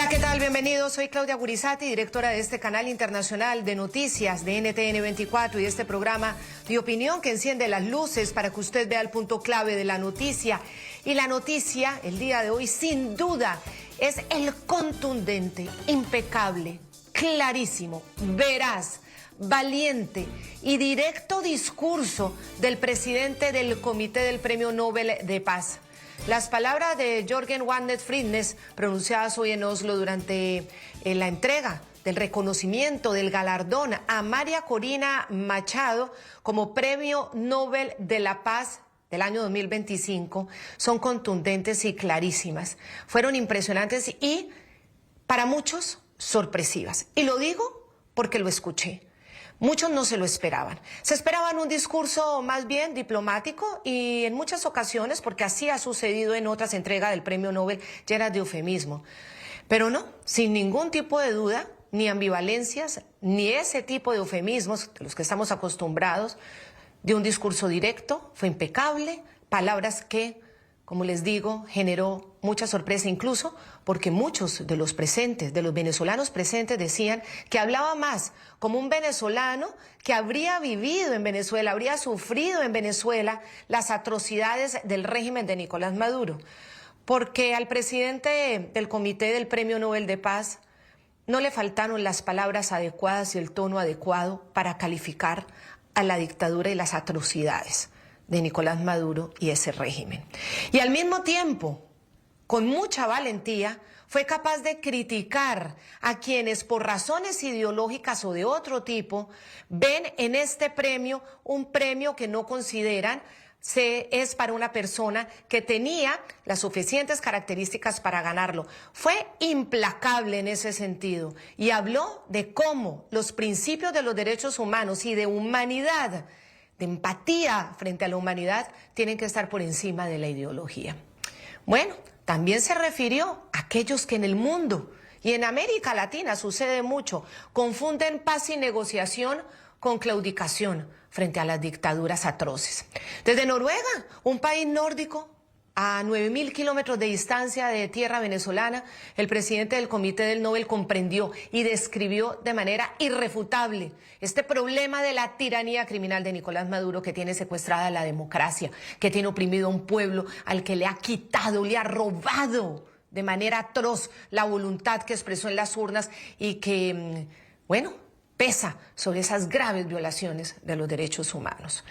Hola, ¿qué tal? Bienvenidos. Soy Claudia Gurizati, directora de este canal internacional de noticias de NTN 24 y este programa de opinión que enciende las luces para que usted vea el punto clave de la noticia. Y la noticia, el día de hoy, sin duda, es el contundente, impecable, clarísimo, veraz, valiente y directo discurso del presidente del Comité del Premio Nobel de Paz. Las palabras de Jørgen Wandet Fridnes, pronunciadas hoy en Oslo durante la entrega del reconocimiento del galardón a María Corina Machado como Premio Nobel de la Paz del año 2025, son contundentes y clarísimas. Fueron impresionantes y, para muchos, sorpresivas. Y lo digo porque lo escuché. Muchos no se lo esperaban. Se esperaban un discurso más bien diplomático y en muchas ocasiones, porque así ha sucedido en otras entregas del Premio Nobel, llenas de eufemismo. Pero no, sin ningún tipo de duda, ni ambivalencias, ni ese tipo de eufemismos de los que estamos acostumbrados, de un discurso directo, fue impecable, palabras que, como les digo, generó mucha sorpresa, incluso porque muchos de los presentes, de los venezolanos presentes, decían que hablaba más como un venezolano que habría vivido en Venezuela, habría sufrido en Venezuela las atrocidades del régimen de Nicolás Maduro. Porque al presidente del Comité del Premio Nobel de Paz no le faltaron las palabras adecuadas y el tono adecuado para calificar a la dictadura y las atrocidades de Nicolás Maduro y ese régimen. Y al mismo tiempo, con mucha valentía, fue capaz de criticar a quienes por razones ideológicas o de otro tipo ven en este premio un premio que no consideran es para una persona que tenía las suficientes características para ganarlo. Fue implacable en ese sentido y habló de cómo los principios de los derechos humanos y de humanidad, de empatía frente a la humanidad, tienen que estar por encima de la ideología. Bueno, también se refirió a aquellos que en el mundo y en América Latina sucede mucho, confunden paz y negociación con claudicación frente a las dictaduras atroces. Desde Noruega, un país nórdico, a 9.000 kilómetros de distancia de tierra venezolana, el presidente del Comité del Nobel comprendió y describió de manera irrefutable este problema de la tiranía criminal de Nicolás Maduro, que tiene secuestrada la democracia, que tiene oprimido a un pueblo al que le ha quitado, le ha robado de manera atroz la voluntad que expresó en las urnas y que, bueno, pesa sobre esas graves violaciones de los derechos humanos.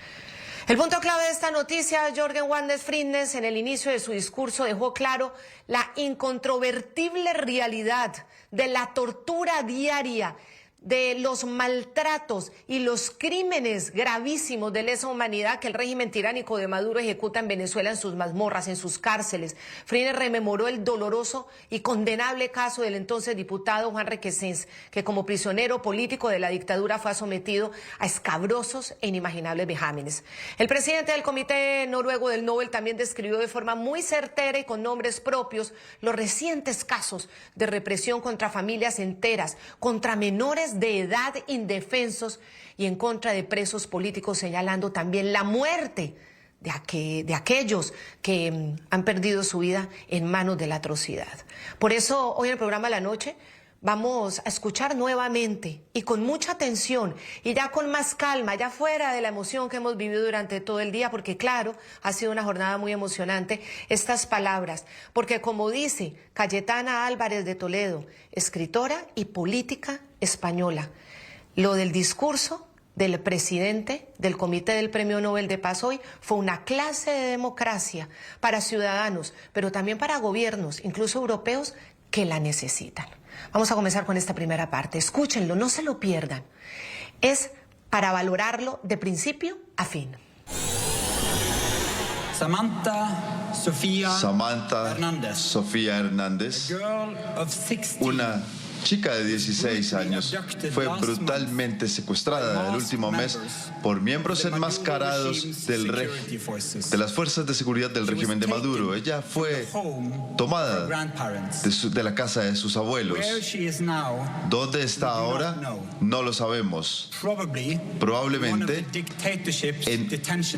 El punto clave de esta noticia, Jørgen Wandet Fridnes, en el inicio de su discurso dejó claro la incontrovertible realidad de la tortura diaria, de los maltratos y los crímenes gravísimos de lesa humanidad que el régimen tiránico de Maduro ejecuta en Venezuela, en sus mazmorras, en sus cárceles. Fridnes rememoró el doloroso y condenable caso del entonces diputado Juan Requesens, que como prisionero político de la dictadura fue sometido a escabrosos e inimaginables vejámenes. El presidente del Comité Noruego del Nobel también describió de forma muy certera y con nombres propios los recientes casos de represión contra familias enteras, contra menores de edad indefensos y en contra de presos políticos, señalando también la muerte de aquellos que han perdido su vida en manos de la atrocidad. Por eso hoy en el programa de la noche vamos a escuchar nuevamente y con mucha atención y ya con más calma, ya fuera de la emoción que hemos vivido durante todo el día, porque claro, ha sido una jornada muy emocionante, estas palabras, porque como dice Cayetana Álvarez de Toledo, escritora y política española, lo del discurso del presidente del Comité del Premio Nobel de Paz hoy fue una clase de democracia para ciudadanos, pero también para gobiernos, incluso europeos, que la necesitan. Vamos a comenzar con esta primera parte. Escúchenlo, no se lo pierdan. Es para valorarlo de principio a fin. Samantha Sofía Hernández, una chica de 16 años, fue brutalmente secuestrada el último mes por miembros enmascarados de las fuerzas de seguridad del régimen de Maduro. Ella fue tomada de la casa de sus abuelos. ¿Dónde está ahora? No lo sabemos. Probablemente en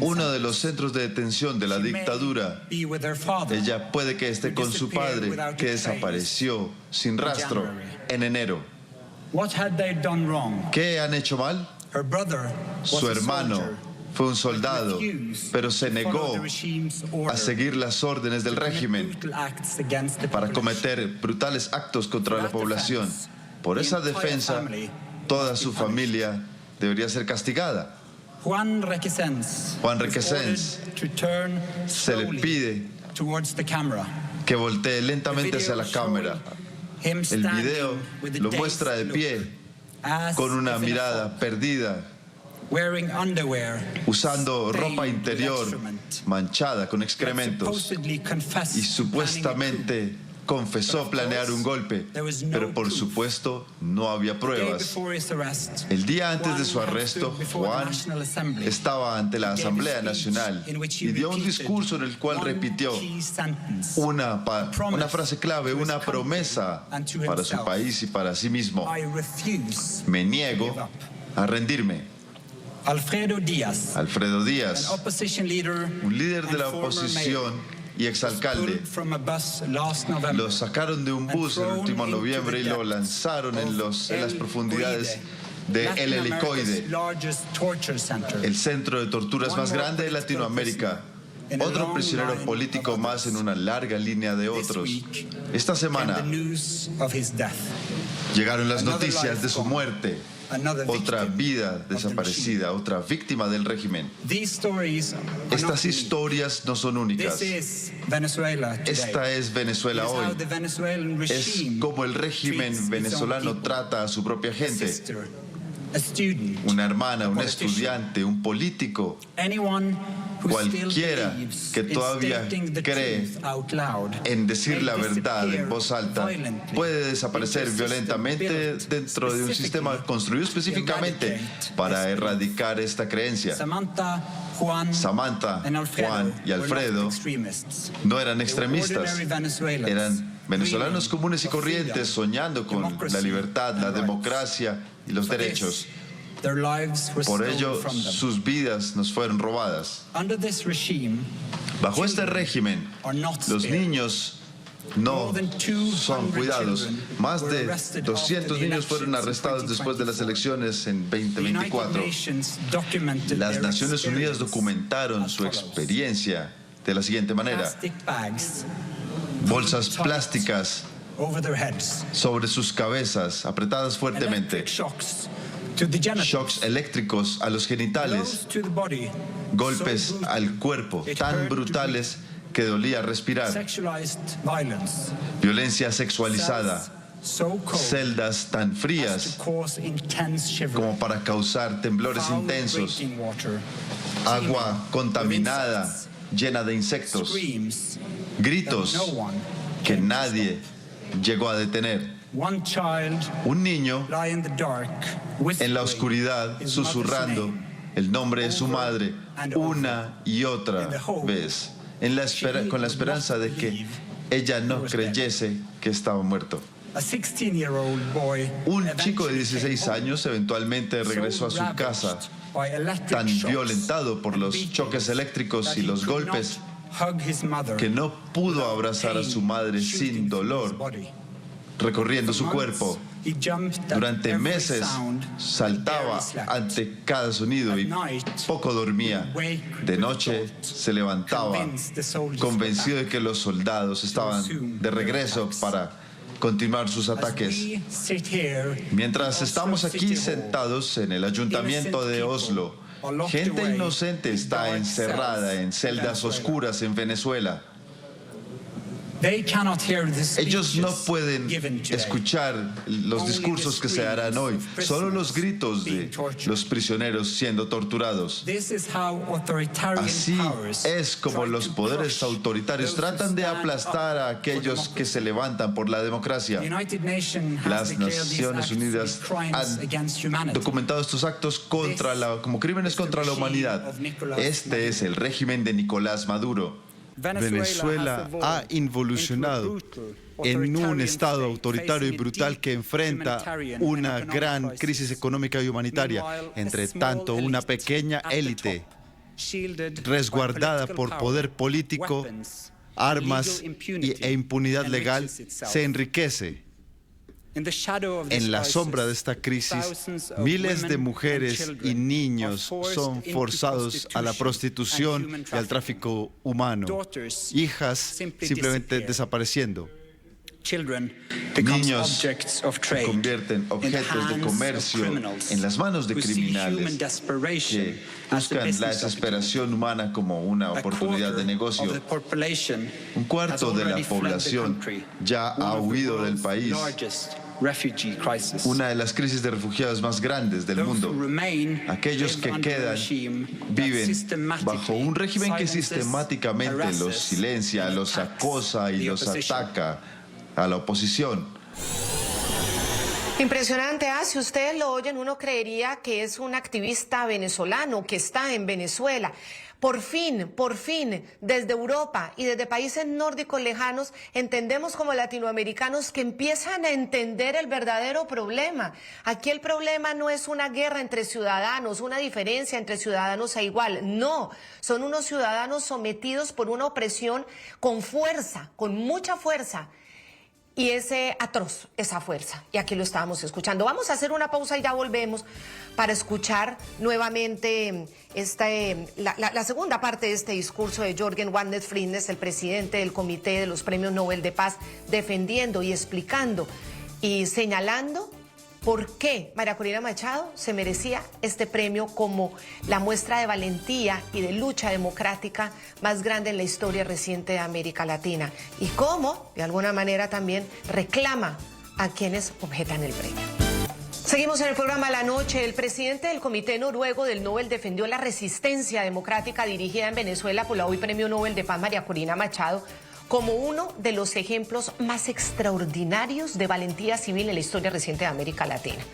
uno de los centros de detención de la dictadura. Ella puede que esté con su padre, que desapareció sin rastro en enero. ¿Qué han hecho mal? Su hermano fue un soldado, pero se negó a seguir las órdenes del régimen para cometer brutales actos contra la población. Por esa defensa, toda su familia debería ser castigada. Juan Requesens se le pide que voltee lentamente hacia la cámara. El video lo muestra de pie, con una mirada perdida, usando ropa interior manchada con excrementos, y supuestamente confesó planear un golpe, pero por supuesto no había pruebas. El día antes de su arresto, Juan estaba ante la Asamblea Nacional y dio un discurso en el cual repitió una frase clave, una promesa para su país y para sí mismo: me niego a rendirme. Alfredo Díaz, un líder de la oposición y exalcalde, lo sacaron de un bus el último noviembre y lo lanzaron en las profundidades de El Helicoide, el centro de torturas más grande de Latinoamérica. Otro prisionero político más en una larga línea de otros. Esta semana llegaron las noticias de su muerte. Otra vida desaparecida, otra víctima del régimen. Estas historias no son únicas. Esta es Venezuela hoy. Es como el régimen venezolano trata a su propia gente. Una hermana, un estudiante, un político, cualquiera que todavía cree en decir la verdad en voz alta, puede desaparecer violentamente dentro de un sistema construido específicamente para erradicar esta creencia. Samantha, Juan y Alfredo no eran extremistas, eran venezolanos comunes y corrientes soñando con la libertad, la democracia y los derechos. Por ello, sus vidas nos fueron robadas. Bajo este régimen, los niños no son cuidados. Más de 200 niños fueron arrestados después de las elecciones en 2024. Las Naciones Unidas documentaron su experiencia de la siguiente manera: bolsas plásticas sobre sus cabezas, apretadas fuertemente, shocks eléctricos a los genitales, golpes al cuerpo tan brutales que dolía respirar, violencia sexualizada, celdas tan frías como para causar temblores intensos, agua contaminada llena de insectos, gritos que nadie llegó a detener. Un niño en la oscuridad susurrando el nombre de su madre una y otra vez, con la esperanza de que ella no creyese que estaba muerto. Un chico de 16 años eventualmente regresó a su casa, tan violentado por los choques eléctricos y los golpes que no pudo abrazar a su madre sin dolor, recorriendo su cuerpo. Durante meses saltaba ante cada sonido y poco dormía. De noche se levantaba, convencido de que los soldados estaban de regreso para continuar sus ataques. Mientras estamos aquí sentados en el ayuntamiento de Oslo, gente inocente está encerrada en celdas oscuras en Venezuela. Ellos no pueden escuchar los discursos que se harán hoy, solo los gritos de los prisioneros siendo torturados. Así es como los poderes autoritarios tratan de aplastar a aquellos que se levantan por la democracia. Las Naciones Unidas han documentado estos actos como crímenes contra la humanidad. Este es el régimen de Nicolás Maduro. Venezuela ha involucionado en un estado autoritario y brutal que enfrenta una gran crisis económica y humanitaria. Entre tanto, una pequeña élite resguardada por poder político, armas e impunidad legal se enriquece En la sombra de esta crisis, miles de mujeres y niños son forzados a la prostitución y al tráfico humano. Hijas simplemente desapareciendo. Niños se convierten en objetos de comercio en las manos de criminales que buscan la desesperación humana como una oportunidad de negocio. Un cuarto de la población ya ha huido del país. Una de las crisis de refugiados más grandes del mundo. Aquellos que quedan viven bajo un régimen que sistemáticamente los silencia, los acosa y los ataca a la oposición. Impresionante, si ustedes lo oyen, uno creería que es un activista venezolano que está en Venezuela. Por fin, desde Europa y desde países nórdicos lejanos, entendemos como latinoamericanos que empiezan a entender el verdadero problema. Aquí el problema no es una guerra entre ciudadanos, una diferencia entre ciudadanos a igual. No, son unos ciudadanos sometidos por una opresión con fuerza, con mucha fuerza. Y ese atroz, esa fuerza. Y aquí lo estábamos escuchando. Vamos a hacer una pausa y ya volvemos para escuchar nuevamente la segunda parte de este discurso de Jørgen Vagner Friednes, el presidente del Comité de los Premios Nobel de Paz, defendiendo y explicando y señalando por qué María Corina Machado se merecía este premio como la muestra de valentía y de lucha democrática más grande en la historia reciente de América Latina, y cómo, de alguna manera, también reclama a quienes objetan el premio. Seguimos en el programa La Noche. El presidente del Comité Noruego del Nobel defendió la resistencia democrática dirigida en Venezuela por la hoy Premio Nobel de Paz María Corina Machado como uno de los ejemplos más extraordinarios de valentía civil en la historia reciente de América Latina.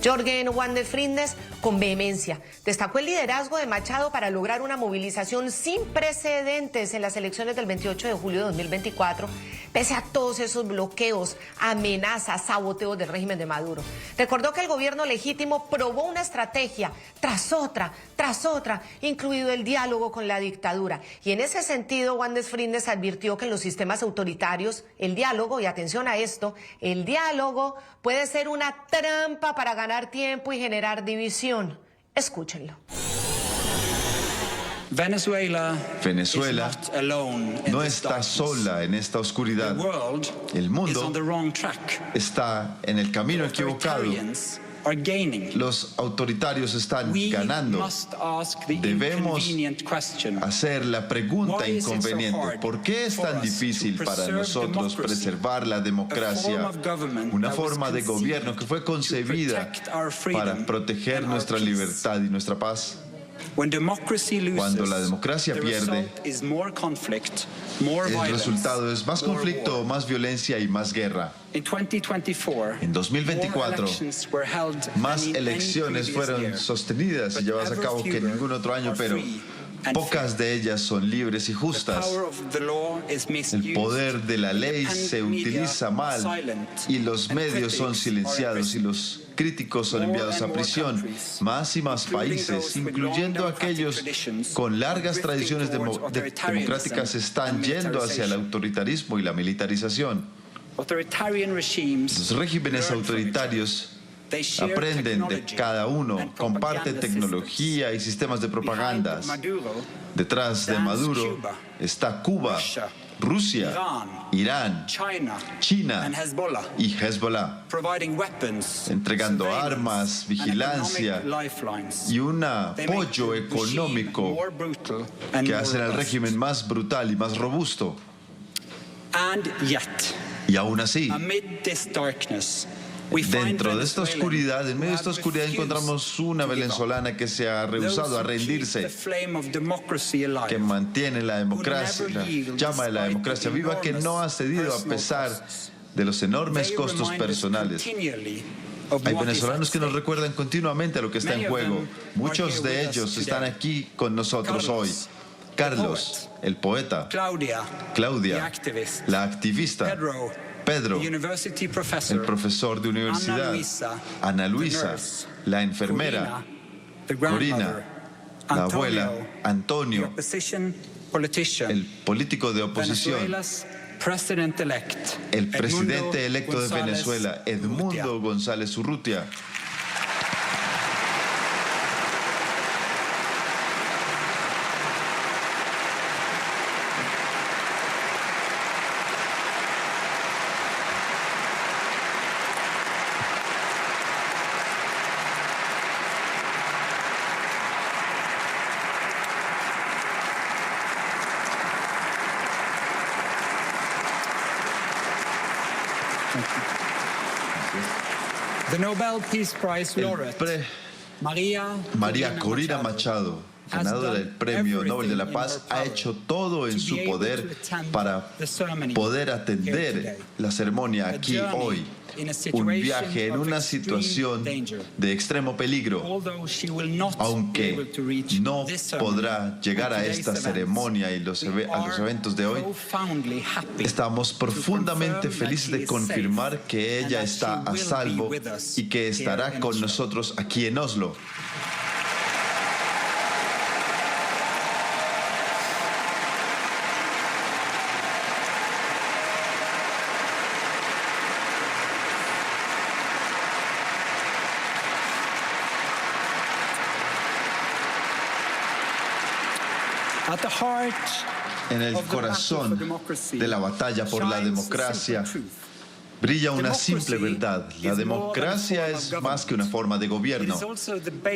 Jørgen Vagner Friednes, con vehemencia, destacó el liderazgo de Machado para lograr una movilización sin precedentes en las elecciones del 28 de julio de 2024, pese a todos esos bloqueos, amenazas, saboteos del régimen de Maduro. Recordó que el gobierno legítimo probó una estrategia tras otra, incluido el diálogo con la dictadura. Y en ese sentido, Vagner Friednes advirtió que en los sistemas autoritarios, el diálogo, y atención a esto, el diálogo puede ser una trampa para ganar tiempo y generar división. Escúchenlo. Venezuela no está sola en esta oscuridad. El mundo está en el camino equivocado. Los autoritarios están ganando. Debemos hacer la pregunta inconveniente. ¿Por qué es tan difícil para nosotros preservar la democracia? Una forma de gobierno que fue concebida para proteger nuestra libertad y nuestra paz. Cuando la democracia pierde, el resultado es más conflicto, más violencia y más guerra. En 2024, más elecciones fueron sostenidas y llevadas a cabo que en ningún otro año, pero pocas de ellas son libres y justas. El poder de la ley se utiliza mal y los medios son silenciados y los críticos son enviados a prisión. Más y más países, incluyendo aquellos con largas tradiciones democráticas, están yendo hacia el autoritarismo y la militarización. Los regímenes autoritarios aprenden de cada uno, comparten tecnología y sistemas de propaganda. Detrás de Maduro está Cuba, Rusia, Irán, China y Hezbollah, entregando armas, vigilancia y un apoyo económico que hacen al régimen más brutal y más robusto. Y aún así, dentro de esta oscuridad, en medio de esta oscuridad, encontramos una venezolana que se ha rehusado a rendirse, que mantiene la democracia, la llama de la democracia viva, que no ha cedido a pesar de los enormes costos personales. Hay venezolanos que nos recuerdan continuamente a lo que está en juego. Muchos de ellos están aquí con nosotros hoy. Carlos, el poeta. Claudia, la activista. Pedro, el profesor de universidad. Ana Luisa, la enfermera. Corina, la abuela. Antonio, el político de oposición. el presidente electo de Venezuela, Edmundo González Urrutia. The Nobel Peace Prize laureate, María Corina Machado, ganadora del Premio Nobel de la Paz, ha hecho todo en su poder para poder atender la ceremonia aquí hoy. Un viaje en una situación de extremo peligro, aunque no podrá llegar a esta ceremonia y a los eventos de hoy. Estamos profundamente felices de confirmar que ella está a salvo y que estará con nosotros aquí en Oslo. En el corazón de la batalla por la democracia brilla una simple verdad. La democracia es más que una forma de gobierno.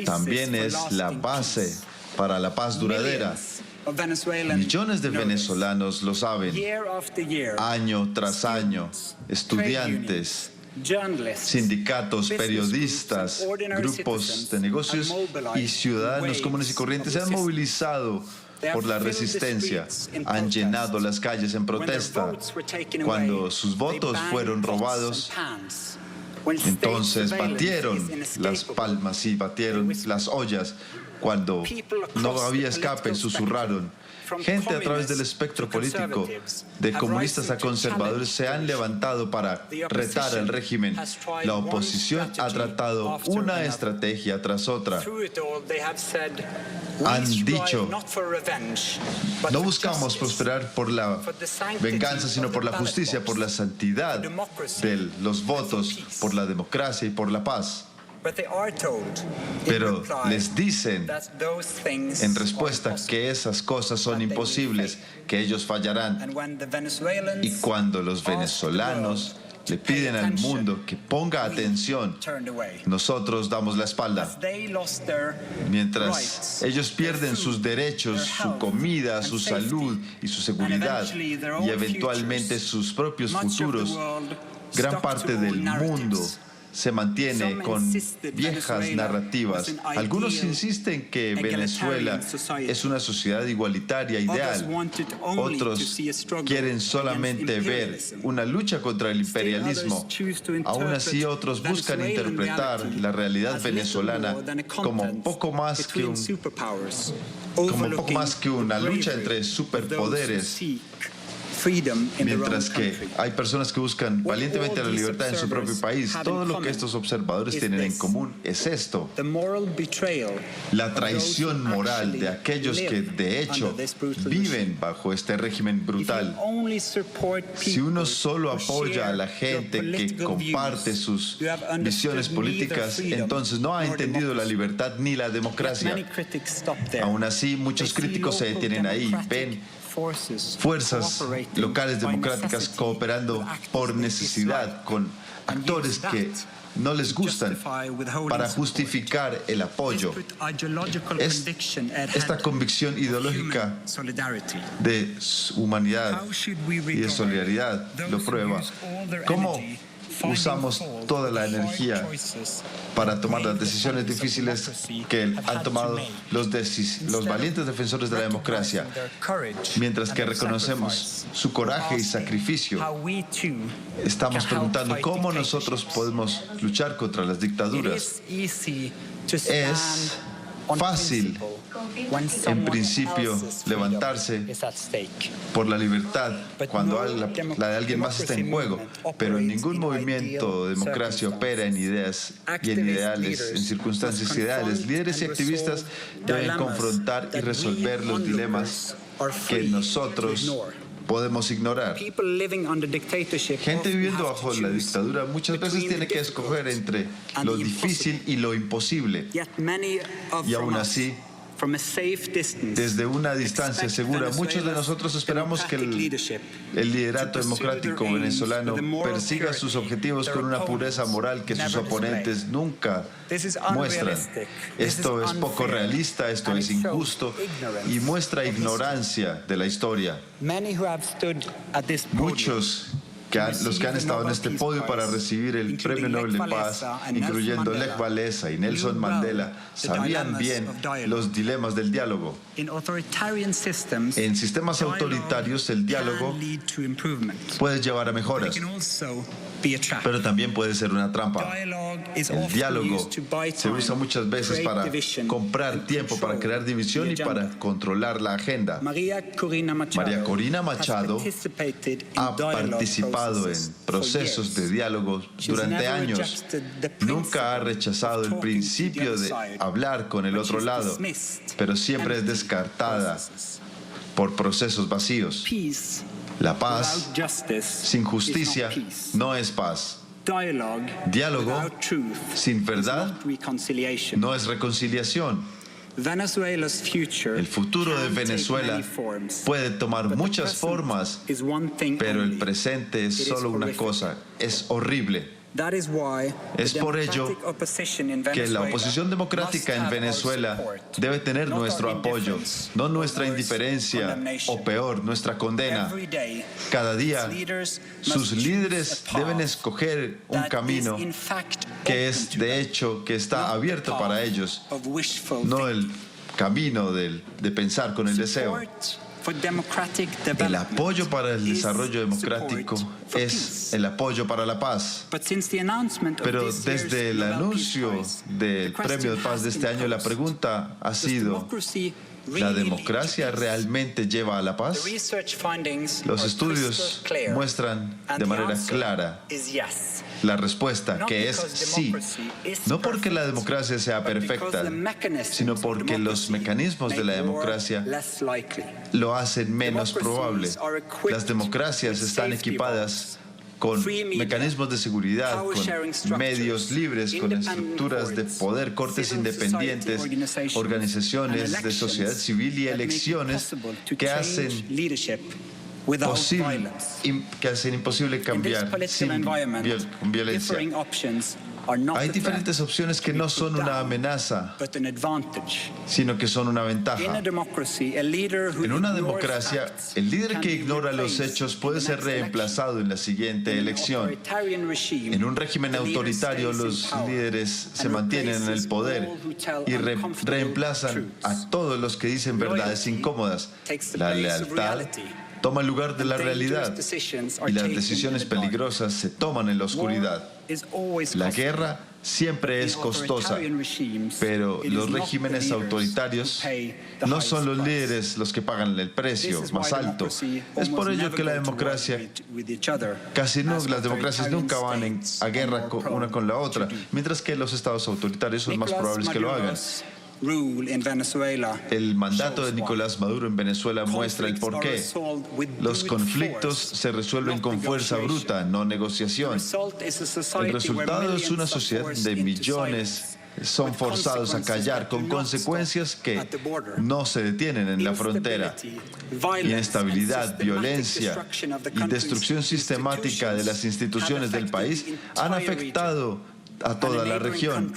También es la base para la paz duradera. Millones de venezolanos lo saben. Año tras año, estudiantes, sindicatos, periodistas, grupos de negocios y ciudadanos comunes y corrientes se han movilizado por la resistencia, han llenado las calles en protesta. Cuando sus votos fueron robados, entonces batieron las palmas y batieron las ollas. Cuando no había escape, susurraron. Gente a través del espectro político, de comunistas a conservadores, se han levantado para retar al régimen. La oposición ha tratado una estrategia tras otra. Han dicho, no buscamos prosperar por la venganza, sino por la justicia, por la santidad de los votos, por la democracia y por la paz. Pero les dicen en respuesta que esas cosas son imposibles, que ellos fallarán. Y cuando los venezolanos le piden al mundo que ponga atención, nosotros damos la espalda. Mientras ellos pierden sus derechos, su comida, su salud y su seguridad, y eventualmente sus propios futuros, gran parte del mundo se mantiene con viejas narrativas. Algunos insisten que Venezuela es una sociedad igualitaria ideal. Otros quieren solamente ver una lucha contra el imperialismo. Aún así, otros buscan interpretar la realidad venezolana como poco más que una lucha entre superpoderes. Mientras que hay personas que buscan valientemente la libertad en su propio país. Todo lo que estos observadores tienen en común es esto: la traición moral de aquellos que de hecho viven bajo este régimen brutal. Si uno solo apoya a la gente que comparte sus visiones políticas, entonces no ha entendido la libertad ni la democracia. Aún así, muchos críticos se detienen ahí. Ven fuerzas locales democráticas cooperando por necesidad con actores que no les gustan para justificar el apoyo. Esta convicción ideológica de humanidad y de solidaridad lo prueba. ¿Cómo usamos toda la energía para tomar las decisiones difíciles que han tomado los valientes defensores de la democracia, mientras que reconocemos su coraje y sacrificio? Estamos preguntando cómo nosotros podemos luchar contra las dictaduras. Es fácil, en principio, levantarse por la libertad cuando la de alguien más está en juego, pero en ningún movimiento de democracia opera en ideas y en ideales, en circunstancias ideales. Líderes y activistas deben confrontar y resolver los dilemas que nosotros podemos ignorar. Gente viviendo bajo la dictadura muchas veces tiene que escoger entre lo difícil y lo imposible. Y aún así, desde una distancia segura, muchos de nosotros esperamos que el liderato democrático venezolano persiga sus objetivos con una pureza moral que sus oponentes nunca muestran. Esto es poco realista, esto es injusto y muestra ignorancia de la historia. Muchos los que han estado en este podio para recibir el Premio Nobel de Paz, incluyendo Lech Walesa y Nelson Mandela, sabían bien los dilemas del diálogo. En sistemas autoritarios, el diálogo puede llevar a mejoras, pero también puede ser una trampa. El diálogo se usa muchas veces para comprar tiempo, para crear división y para controlar la agenda. María Corina Machado ha participado en procesos de diálogo durante años. Nunca ha rechazado el principio de hablar con el otro lado, pero siempre es descartada por procesos vacíos. La paz sin justicia no es paz. Diálogo sin verdad no es reconciliación. El futuro de Venezuela puede tomar muchas formas, pero el presente es solo una cosa, es horrible. Es por ello que la oposición democrática en Venezuela debe tener nuestro apoyo, no nuestra indiferencia o peor, nuestra condena. Cada día sus líderes deben escoger un camino que es de hecho que está abierto para ellos, no el camino de pensar con el deseo. El apoyo para el desarrollo democrático es el apoyo para la paz. Pero desde el anuncio del Premio de Paz de este año, la pregunta ha sido: ¿la democracia realmente lleva a la paz? Los estudios muestran de manera clara la respuesta, que es sí. No porque la democracia sea perfecta, sino porque los mecanismos de la democracia lo hacen menos probable. Las democracias están equipadas con mecanismos de seguridad, con medios libres, con estructuras de poder, cortes independientes, organizaciones de sociedad civil y elecciones que hacen imposible cambiar con violencia. Hay diferentes opciones que no son una amenaza, sino que son una ventaja. En una democracia, el líder que ignora los hechos puede ser reemplazado en la siguiente elección. En un régimen autoritario, los líderes se mantienen en el poder y reemplazan a todos los que dicen verdades incómodas. La lealtad toma el lugar de la realidad y las decisiones peligrosas se toman en la oscuridad. La guerra siempre es costosa, pero los regímenes autoritarios no son los líderes los que pagan el precio más alto. Es por ello que las democracias nunca van a guerra una con la otra, mientras que los estados autoritarios son más probables que lo hagan. El mandato de Nicolás Maduro en Venezuela muestra el porqué. Los conflictos se resuelven con fuerza bruta, no negociación. El resultado es una sociedad de millones son forzados a callar con consecuencias que no se detienen en la frontera. Inestabilidad, violencia y destrucción sistemática de las instituciones del país han afectado a toda la región.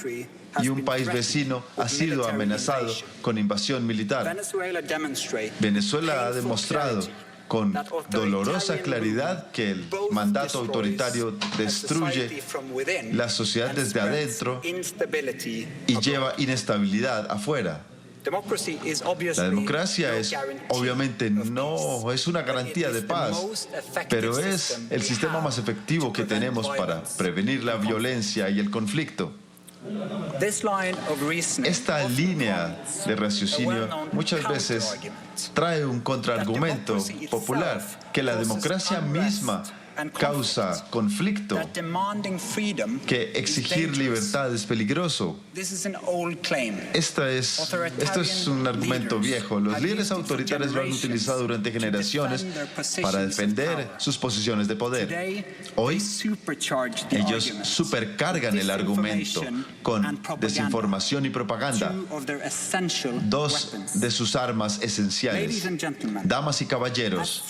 Y un país vecino ha sido amenazado con invasión militar. Venezuela ha demostrado con dolorosa claridad que el mandato autoritario destruye la sociedad desde adentro y lleva inestabilidad afuera. La democracia obviamente no es una garantía de paz, pero es el sistema más efectivo que tenemos para prevenir la violencia y el conflicto. Esta línea de raciocinio muchas veces trae un contraargumento popular, que la democracia misma causa conflicto, que exigir libertad es peligroso. Esto es un argumento viejo. Los líderes autoritarios lo han utilizado durante generaciones para defender sus posiciones de poder. Hoy, ellos supercargan el argumento con desinformación y propaganda, dos de sus armas esenciales. Damas y caballeros,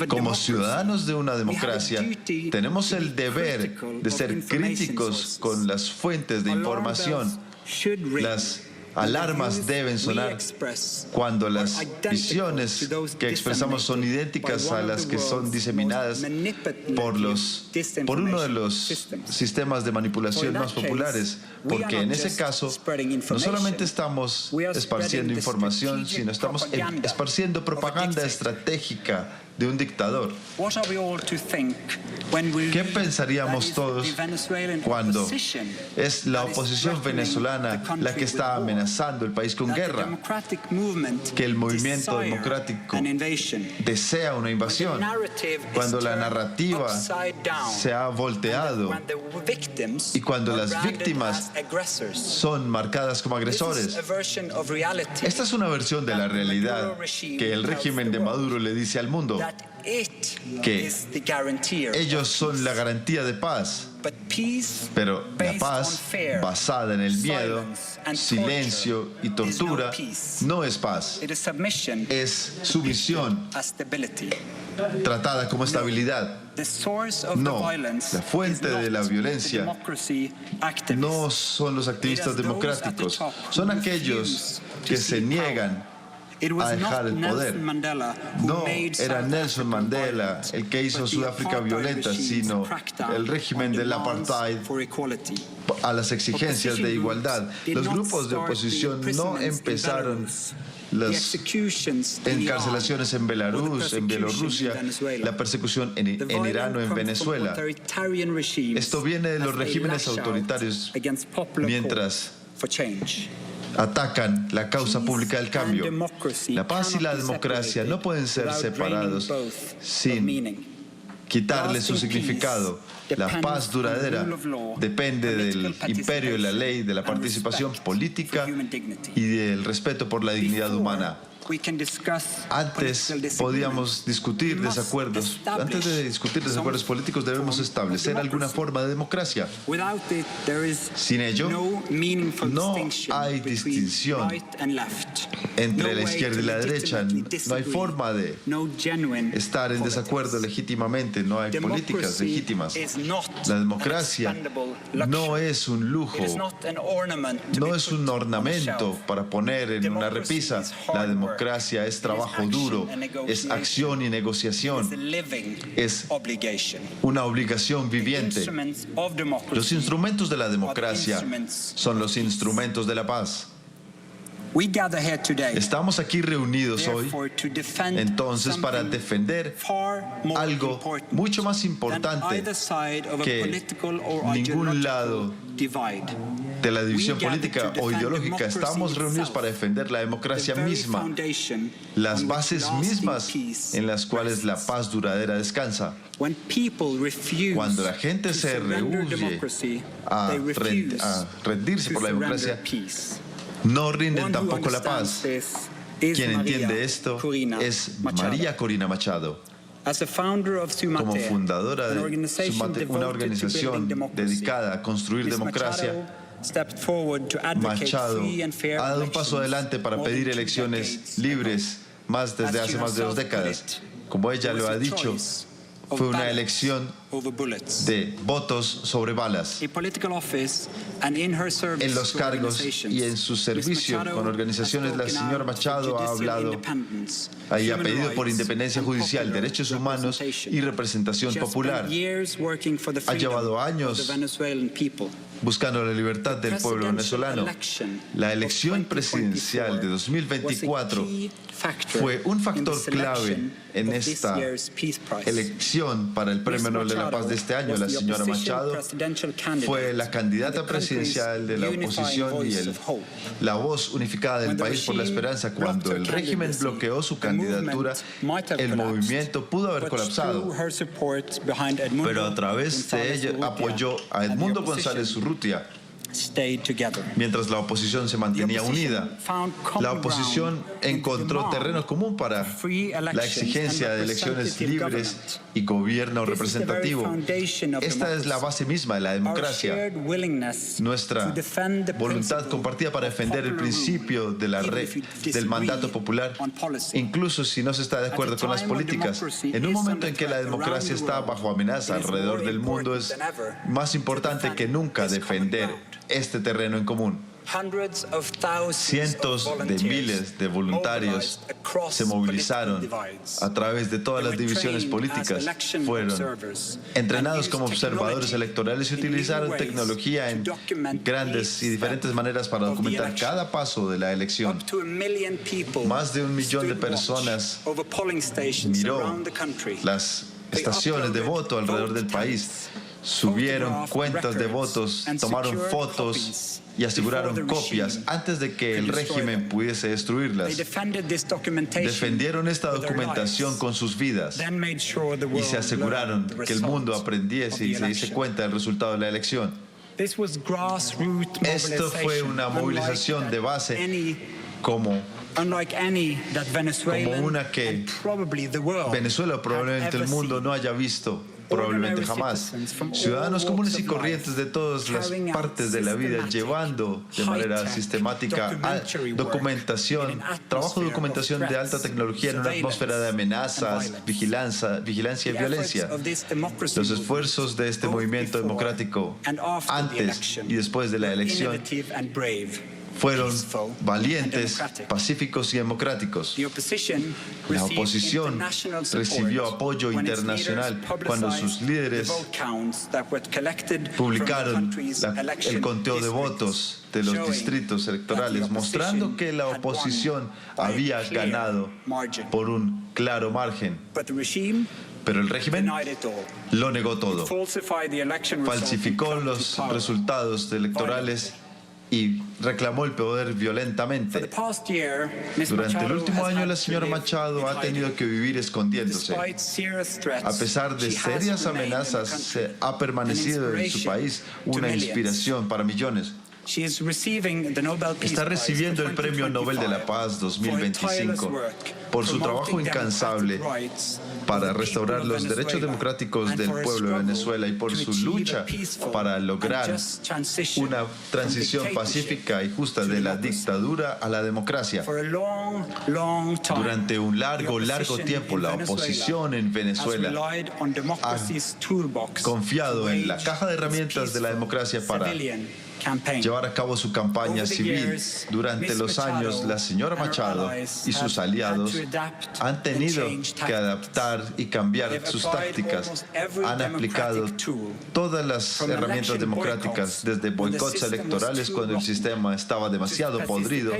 como ciudadanos de una democracia, tenemos el deber de ser críticos con las fuentes de información. Las alarmas deben sonar cuando las visiones que expresamos son idénticas a las que son diseminadas por uno de los sistemas de manipulación más populares, porque en ese caso no solamente estamos esparciendo información, sino estamos esparciendo propaganda estratégica de un dictador. ¿Qué pensaríamos todos cuando es la oposición venezolana la que está amenazando el país con guerra? Que el movimiento democrático desea una invasión. Cuando la narrativa se ha volteado y cuando las víctimas son marcadas como agresores. Esta es una versión de la realidad que el régimen de Maduro le dice al mundo, que ellos son la garantía de paz, pero la paz basada en el miedo, silencio y tortura no es paz, es sumisión tratada como estabilidad. No, la fuente de la violencia no son los activistas democráticos, son aquellos que se niegan a dejar el poder. No era Nelson Mandela el que hizo Sudáfrica violenta, sino el régimen del apartheid a las exigencias de igualdad. Los grupos de oposición no empezaron las encarcelaciones en Belarus, en Bielorrusia, la persecución en Irán o en Venezuela. Esto viene de los regímenes autoritarios mientras atacan la causa pública del cambio. La paz y la democracia no pueden ser separados sin quitarle su significado. La paz duradera depende del imperio de la ley, de la participación política y del respeto por la dignidad humana. Antes podíamos discutir desacuerdos. Antes de discutir desacuerdos políticos debemos establecer alguna forma de democracia. Sin ello, no hay distinción entre la izquierda y la derecha. No hay forma de estar en desacuerdo legítimamente. No hay políticas legítimas. La democracia no es un lujo, no es un ornamento para poner en una repisa. La democracia es trabajo duro, es acción y negociación, es una obligación viviente. Los instrumentos de la democracia son los instrumentos de la paz. Estamos aquí reunidos hoy, entonces, para defender algo mucho más importante que ningún lado de la división política o ideológica. Estamos reunidos para defender la democracia misma, las bases mismas en las cuales la paz duradera descansa. Cuando la gente se rehúye a rendirse por la democracia, no rinden tampoco la paz. Quien entiende esto es María Corina Machado. Como fundadora de una organización dedicada a construir democracia, Machado ha dado un paso adelante para pedir elecciones libres desde hace más de 2 décadas. Como ella lo ha dicho, fue una elección de votos sobre balas. En los cargos y en su servicio con organizaciones, la señora Machado ha hablado y ha pedido por independencia judicial, derechos humanos y representación popular. Ha llevado años buscando la libertad del pueblo venezolano. La elección presidencial de 2024 fue un factor clave en esta elección para el Premio Nobel de la Paz de este año. La señora Machado fue la candidata presidencial de la oposición y la voz unificada del país por la esperanza. Cuando el régimen bloqueó su candidatura, el movimiento pudo haber colapsado, pero a través de ella apoyó a Edmundo González Urrutia, mientras la oposición se mantenía unida. La oposición encontró terreno común para la exigencia de elecciones libres y gobierno representativo. Esta es la base misma de la democracia. Nuestra voluntad compartida para defender el principio del mandato popular, incluso si no se está de acuerdo con las políticas. En un momento en que la democracia está bajo amenaza alrededor del mundo, es más importante que nunca defender este terreno en común. Cientos de miles de voluntarios se movilizaron a través de todas las divisiones políticas, fueron entrenados como observadores electorales y utilizaron tecnología en grandes y diferentes maneras para documentar cada paso de la elección. Más de 1 millón de personas miró las estaciones de voto alrededor del país. Subieron cuentas de votos, tomaron fotos y aseguraron copias antes de que el régimen pudiese destruirlas. Defendieron esta documentación con sus vidas y se aseguraron que el mundo aprendiese y se diese cuenta del resultado de la elección. Esto fue una movilización de base como una que Venezuela, probablemente el mundo, no haya visto. Probablemente jamás. Ciudadanos comunes y corrientes de todas las partes de la vida llevando de manera sistemática documentación, trabajo de documentación de alta tecnología en una atmósfera de amenazas, vigilancia y violencia. Los esfuerzos de este movimiento democrático antes y después de la elección fueron valientes, pacíficos y democráticos. La oposición recibió apoyo internacional cuando sus líderes publicaron el conteo de votos de los distritos electorales, mostrando que la oposición había ganado por un claro margen. Pero el régimen lo negó todo. Falsificó los resultados electorales y reclamó el poder violentamente. Durante el último año, la señora Machado ha tenido que vivir escondiéndose. A pesar de serias amenazas, se ha permanecido en su país una inspiración para millones. Está recibiendo el Premio Nobel de la Paz 2025 por su trabajo incansable para restaurar los derechos democráticos del pueblo de Venezuela y por su lucha para lograr una transición pacífica y justa de la dictadura a la democracia. Durante un largo tiempo, la oposición en Venezuela ha confiado en la caja de herramientas de la democracia para llevar a cabo su campaña civil. Durante los años, la señora Machado y sus aliados han tenido que adaptar y cambiar sus tácticas. Han aplicado todas las herramientas democráticas, desde boicots electorales cuando el sistema estaba demasiado podrido,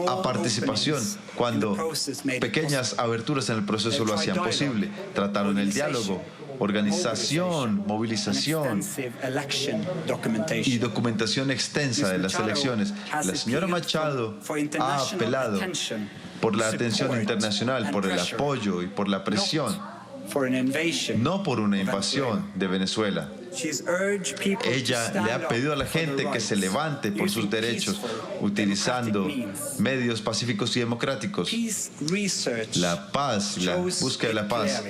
a participación cuando pequeñas aberturas en el proceso lo hacían posible. Trataron el diálogo, organización, movilización y documentación extensa de las elecciones. La señora Machado ha apelado por la atención internacional, por el apoyo y por la presión, no por una invasión de Venezuela. Ella le ha pedido a la gente que se levante por sus derechos, utilizando medios pacíficos y democráticos. La paz, la búsqueda de la paz,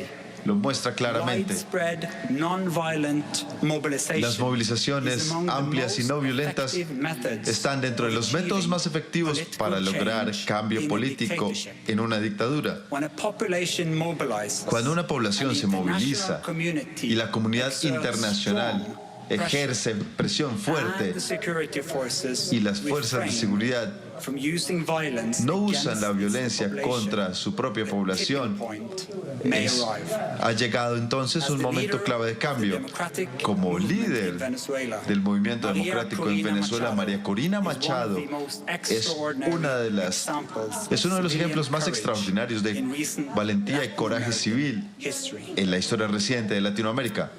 lo muestra claramente. Las movilizaciones amplias y no violentas están dentro de los métodos más efectivos para lograr cambio político en una dictadura. Cuando una población se moviliza y la comunidad internacional ejerce presión fuerte y las fuerzas de seguridad no usan la violencia contra su propia población, ha llegado entonces un momento clave de cambio. Como líder del movimiento democrático en Venezuela, María Corina Machado es uno de los ejemplos más extraordinarios de valentía y coraje civil en la historia reciente de Latinoamérica.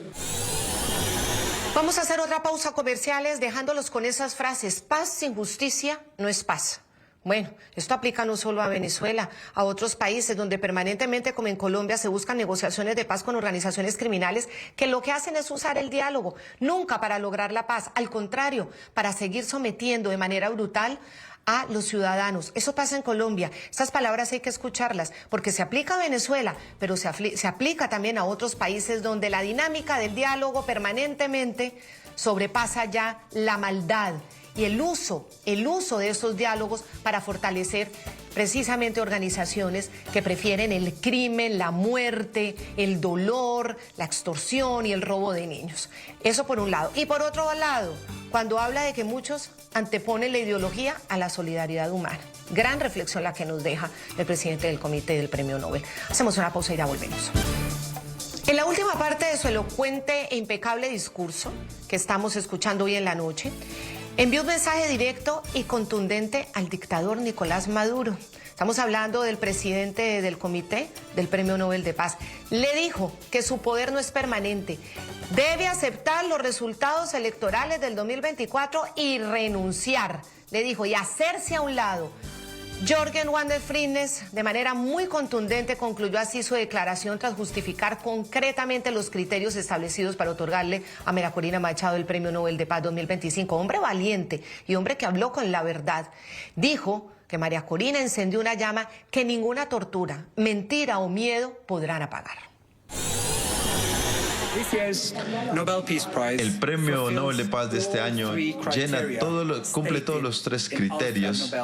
Vamos a hacer otra pausa comerciales dejándolos con esas frases. Paz sin justicia no es paz. Bueno, esto aplica no solo a Venezuela, a otros países donde permanentemente, como en Colombia, se buscan negociaciones de paz con organizaciones criminales que lo que hacen es usar el diálogo, nunca para lograr la paz, al contrario, para seguir sometiendo de manera brutal a los ciudadanos. Eso pasa en Colombia. Estas palabras hay que escucharlas porque se aplica a Venezuela, pero se aplica también a otros países donde la dinámica del diálogo permanentemente sobrepasa ya la maldad y el uso de esos diálogos para fortalecer precisamente organizaciones que prefieren el crimen, la muerte, el dolor, la extorsión y el robo de niños. Eso por un lado. Y por otro lado, cuando habla de que muchos anteponen la ideología a la solidaridad humana. Gran reflexión la que nos deja el presidente del Comité del Premio Nobel. Hacemos una pausa y ya volvemos. En la última parte de su elocuente e impecable discurso que estamos escuchando hoy en la noche, envió un mensaje directo y contundente al dictador Nicolás Maduro. Estamos hablando del presidente del Comité del Premio Nobel de Paz. Le dijo que su poder no es permanente. Debe aceptar los resultados electorales del 2024 y renunciar, le dijo, y hacerse a un lado. Jürgen Wander Friednes, de manera muy contundente, concluyó así su declaración tras justificar concretamente los criterios establecidos para otorgarle a María Corina Machado el Premio Nobel de Paz 2025. Hombre valiente y hombre que habló con la verdad. Dijo que María Corina encendió una llama que ninguna tortura, mentira o miedo podrán apagar. El Premio Nobel de Paz de este año cumple todos los tres criterios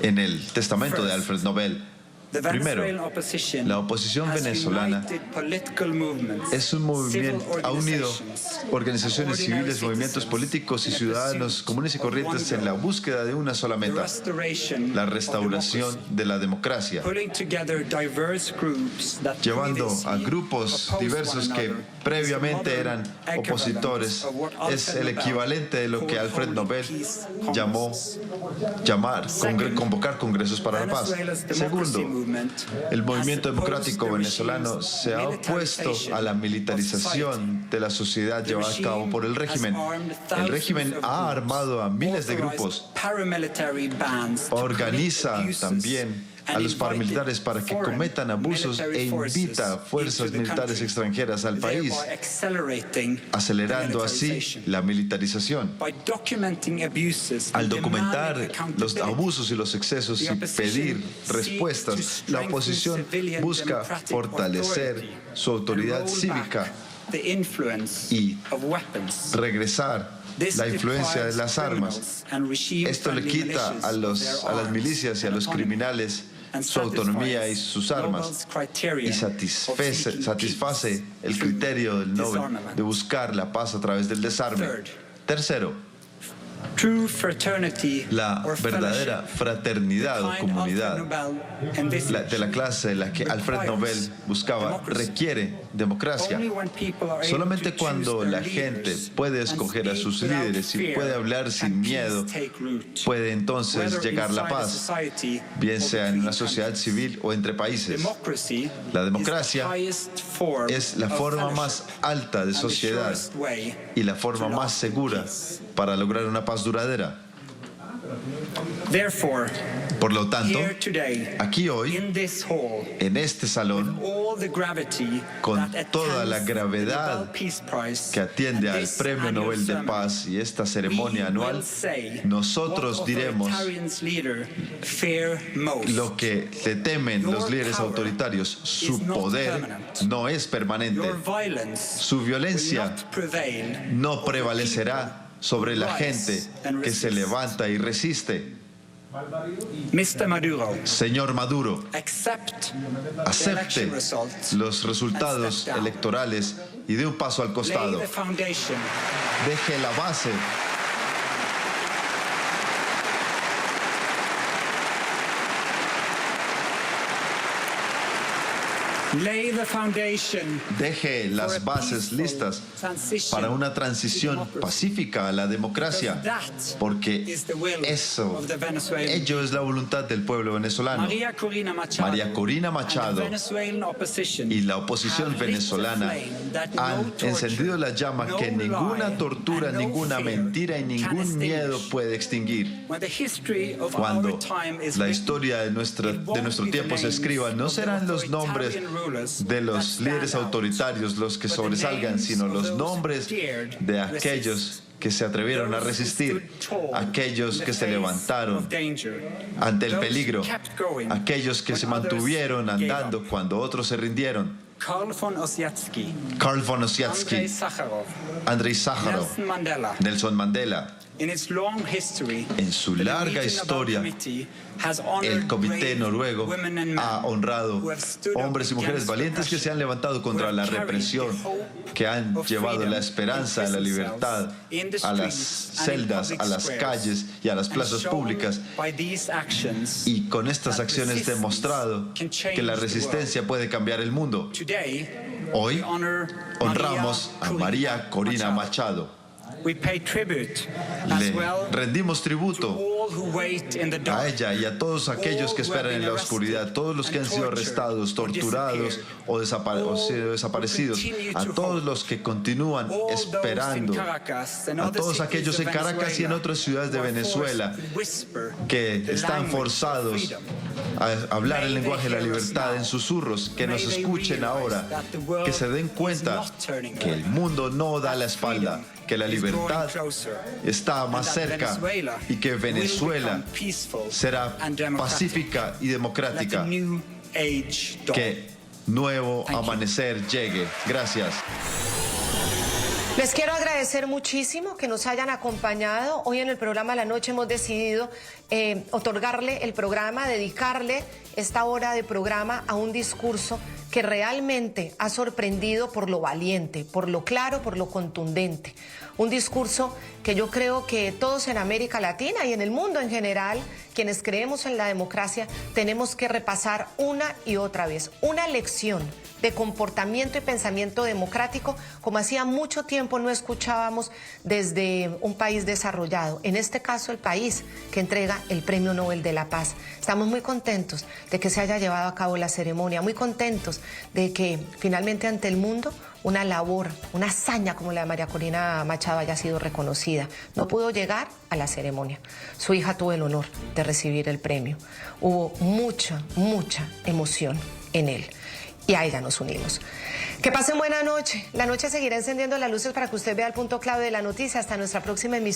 en el testamento de Alfred Nobel. Primero, la oposición venezolana es un movimiento, ha unido organizaciones civiles, movimientos políticos y ciudadanos comunes y corrientes en la búsqueda de una sola meta: la restauración de la democracia, llevando a grupos diversos que previamente eran opositores. Es el equivalente de lo que Alfred Nobel convocar congresos para la paz. Segundo, el movimiento democrático venezolano se ha opuesto a la militarización de la sociedad llevada a cabo por el régimen. El régimen ha armado a miles de grupos, organiza también a los paramilitares para que cometan abusos e invita a fuerzas militares extranjeras al país, acelerando así la militarización. Al documentar los abusos y los excesos y pedir respuestas, la oposición busca fortalecer su autoridad cívica y regresar la influencia de las armas. Esto le quita a las milicias y a los criminales su autonomía y sus armas y satisface el criterio del Nobel de buscar la paz a través del desarme. Tercero, la verdadera fraternidad o comunidad de la clase de la que Alfred Nobel buscaba requiere democracia. Solamente cuando la gente puede escoger a sus líderes y puede hablar sin miedo, puede entonces llegar la paz, bien sea en una sociedad civil o entre países. La democracia es la forma más alta de sociedad y la forma más segura para lograr una paz duradera. Por lo tanto, aquí hoy, en este salón, con toda la gravedad que atiende al Premio Nobel de Paz y esta ceremonia anual, nosotros diremos lo que le temen los líderes autoritarios: su poder no es permanente, su violencia no prevalecerá sobre la gente que se levanta y resiste. Señor Maduro, acepte los resultados electorales y dé un paso al costado. Deje la base lay the foundation deje las bases listas para una transición pacífica a la democracia, porque ello es la voluntad del pueblo venezolano. María Corina Machado y la oposición venezolana han encendido la llama que ninguna tortura, ninguna mentira y ningún miedo puede extinguir. Cuando la historia de nuestro tiempo se escriba, no serán los nombres de los líderes autoritarios los que sobresalgan, sino los nombres de aquellos que se atrevieron a resistir, aquellos que se levantaron ante el peligro, aquellos que se mantuvieron andando cuando otros se rindieron. Carl von Ossietzky, Andrei Sájarov, Nelson Mandela. En su larga historia, el Comité Noruego ha honrado hombres y mujeres valientes que se han levantado contra la represión, que han llevado la esperanza, la libertad a las celdas, a las calles y a las plazas públicas. Y con estas acciones demostrado que la resistencia puede cambiar el mundo. Hoy honramos a María Corina Machado. Le rendimos tributo a ella y a todos aquellos que esperan en la oscuridad, todos los que han sido arrestados, torturados o desaparecidos, a todos los que continúan esperando, a todos aquellos en Caracas y en otras ciudades de Venezuela que están forzados a hablar el lenguaje de la libertad en susurros, que nos escuchen ahora, que se den cuenta que el mundo no da la espalda, que la libertad está más cerca y que Venezuela será pacífica y democrática. Que nuevo amanecer llegue. Gracias. Les quiero agradecer muchísimo que nos hayan acompañado. Hoy en el programa La Noche hemos decidido otorgarle el programa, dedicarle esta hora de programa a un discurso que realmente ha sorprendido por lo valiente, por lo claro, por lo contundente. Un discurso que yo creo que todos en América Latina y en el mundo en general, quienes creemos en la democracia, tenemos que repasar una y otra vez. Una lección de comportamiento y pensamiento democrático como hacía mucho tiempo no escuchábamos desde un país desarrollado, en este caso el país que entrega el Premio Nobel de la Paz. Estamos muy contentos de que se haya llevado a cabo la ceremonia, muy contentos de que finalmente ante el mundo una labor, una hazaña como la de María Corina Machado haya sido reconocida. No pudo llegar a la ceremonia. Su hija tuvo el honor de recibir el premio. Hubo mucha emoción en él. Y a ella nos unimos. Que pasen buena noche. La noche seguirá encendiendo las luces para que usted vea el punto clave de la noticia. Hasta nuestra próxima emisión.